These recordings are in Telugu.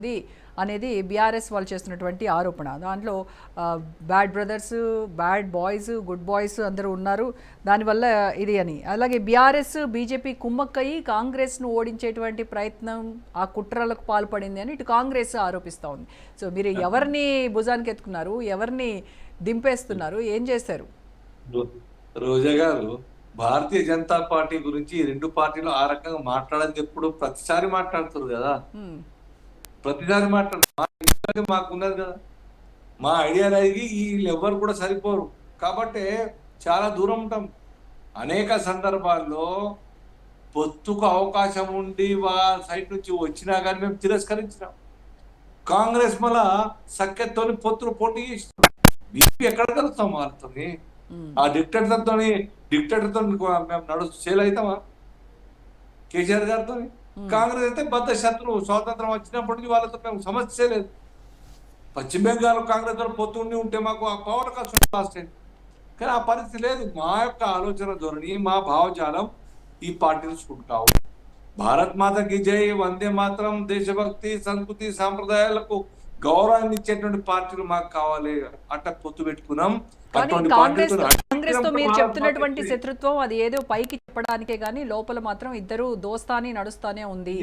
ఇది అనేది బీఆర్ఎస్ వాళ్ళు చేస్తున్నటువంటి ఆరోపణ. దాంట్లో bad brothers, bad boys, good boys అందరూ ఉన్నారు. దానివల్ల ఇది అని. అలాగే బీఆర్ఎస్ బీజేపీ కుమ్మక్కయి కాంగ్రెస్ను ఓడించేటువంటి ప్రయత్నం, ఆ కుట్రలకు పాల్పడింది అని ఇటు కాంగ్రెస్ ఆరోపిస్తూ ఉంది. సో మీరు ఎవరిని భుజానికి ఎత్తుకున్నారు, ఎవరిని దింపేస్తున్నారు, ఏం చేశారు? రోజా గారు, భారతీయ జనతా పార్టీ గురించి ఈ రెండు పార్టీలు ఆ రకంగా మాట్లాడని ఎప్పుడు ప్రతిసారి మాట్లాడుతారు కదా. ప్రతిసారి మాట్లాడు మాకున్నది కదా, మా ఐడియాలజీకి వీళ్ళు ఎవ్వరు కూడా సరిపోరు. కాబట్టి చాలా దూరం ఉంటాం. అనేక సందర్భాల్లో పొత్తుకు అవకాశం ఉండి సైట్ నుంచి వచ్చినా కానీ మేము తిరస్కరించినాం. కాంగ్రెస్ మళ్ళా సఖ్యతోని పొత్తులు పోటీ చేసినాం. బీపీ ఎక్కడ కలుస్తాం వాళ్ళతో? ఆ డిక్టేటర్తో మేము నడుస్తూ సేల్ అవుతామా కేసీఆర్ గారితో? కాంగ్రెస్ అయితే బద్ద శత్రువు. స్వాతంత్రం వచ్చినప్పటి నుంచి వాళ్ళతో మేము సమస్య లేదు. పశ్చిమ బెంగాల్ కాంగ్రెస్ తో పొత్తుండి ఉంటే మాకు ఆ పవర్ కష్టం లాస్ట్ అయింది. కానీ ఆ పరిస్థితి లేదు. మా యొక్క ఆలోచన ధోరణి, మా భావజాలం ఈ పార్టీలు సూట్ కావు. భారత్ మాతకి జై, వందే మాత్రం, దేశభక్తి, సంస్కృతి, సాంప్రదాయాలకు గౌరవాన్ని ఇచ్చేటువంటి పార్టీలు మాకు కావాలి. అట్ట పొత్తు పెట్టుకున్నాం. కాంగ్రెస్ తో మీరు చెప్తున్నటువంటి శత్రుత్వం అది ఏదో పైకి చెప్పడానికే గానీ లోపల మాత్రం ఇద్దరు దోస్తాని నడుస్తానే ఉంది.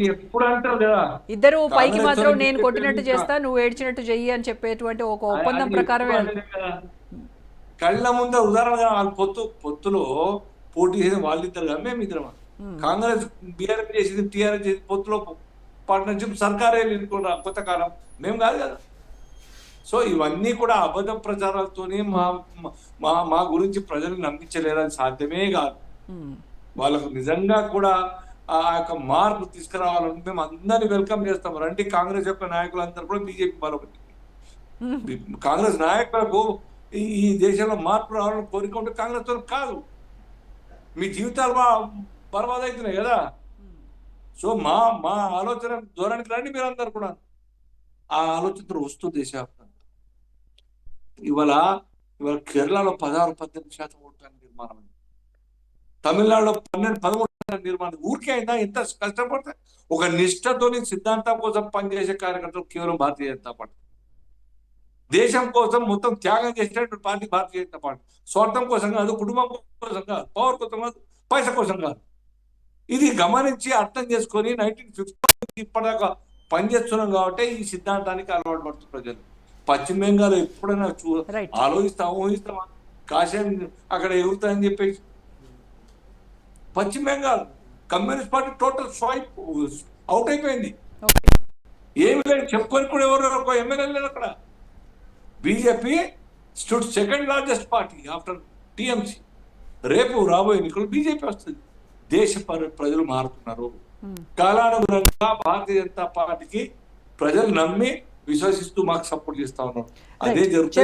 ఇద్దరు పైకి మాత్రం నేను కొట్టినట్టు చేస్తా, నువ్వు ఏడ్చినట్టు చెయ్యి అని చెప్పేటువంటి ఒక ఒప్పందం ప్రకారం కళ్ళ ముందు ఉదాహరణగా వాళ్ళ పొత్తులో పోటీ చేసిన వాళ్ళిద్దరు కానీ మేము ఇద్దరం. కాంగ్రెస్ బీఆర్ఎస్ చేసింది, టీఆర్ఎస్ చేసింది, పొత్తులో పార్ట్నర్షిప్ సర్కారే కొత్త కాలం, మేము కాదు కదా. సో ఇవన్నీ కూడా అబద్ధ ప్రచారాలతోనే మా గురించి ప్రజలు నమ్మించలేరని సాధ్యమే కాదు. వాళ్ళకు నిజంగా కూడా ఆ యొక్క మార్పు తీసుకురావాలని మేము అందరినీ వెల్కమ్ చేస్తాం. రండి, కాంగ్రెస్ యొక్క నాయకులందరూ కూడా బీజేపీ బలపడి, కాంగ్రెస్ నాయకులకు ఈ దేశంలో మార్పు రావాలని కోరుకుంటే కాంగ్రెస్ తో కాదు, మీ జీవితాలు బర్బాద్ అవుతున్నాయి కదా. సో మా ఆలోచన ధోరణికి రండి మీరు అందరు కూడా. ఆ ఆలోచనతో వస్తూ దేశవ్యాప్తంగా ఇవాళ కేరళలో 16-18% ఓట్ల నిర్మాణం, తమిళనాడులో 12-13% నిర్మాణం. ఊరికే అయినా ఎంత కష్టపడితే ఒక నిష్ఠతోని సిద్ధాంతం కోసం పనిచేసే కార్యకర్తలు కేవలం భారతీయ జనతా పార్టీ. దేశం కోసం మొత్తం త్యాగం చేసేటువంటి పార్టీ భారతీయ జనతా పార్టీ. స్వార్థం కోసం కాదు, కుటుంబం కోసం కాదు, పవర్ కోసం కాదు, పైసా కోసం కాదు. ఇది గమనించి అర్థం చేసుకొని 1950 ఇప్పటిదాకా పనిచేస్తున్నాం కాబట్టి ఈ సిద్ధాంతానికి అలవాటు పడుతున్న ప్రజలు. పశ్చిమ బెంగాల్ ఎప్పుడైనా ఊహిస్తామా కాశ్మీర్ అక్కడ ఎగురుతాయని చెప్పేసి? పశ్చిమ Bengal communist party total swipe out అయిపోయింది. ఏమి లేదు, చెప్పుకొని కూడా ఎవరు ఒక ఎమ్మెల్యే లేదు అక్కడ. BJP stood second largest party after TMC. రేపు రాబోయే ఎన్నికలు బీజేపీ వస్తుంది. దేశ ప్రజలు మారుతున్నారు. కాలానుగుణంగా భారతీయ జనతా పార్టీకి ప్రజలు నమ్మి విశ్వసిస్తూ మాకు సపోర్ట్ చేస్తా ఉన్నారు. అదే జరుగుతుంది.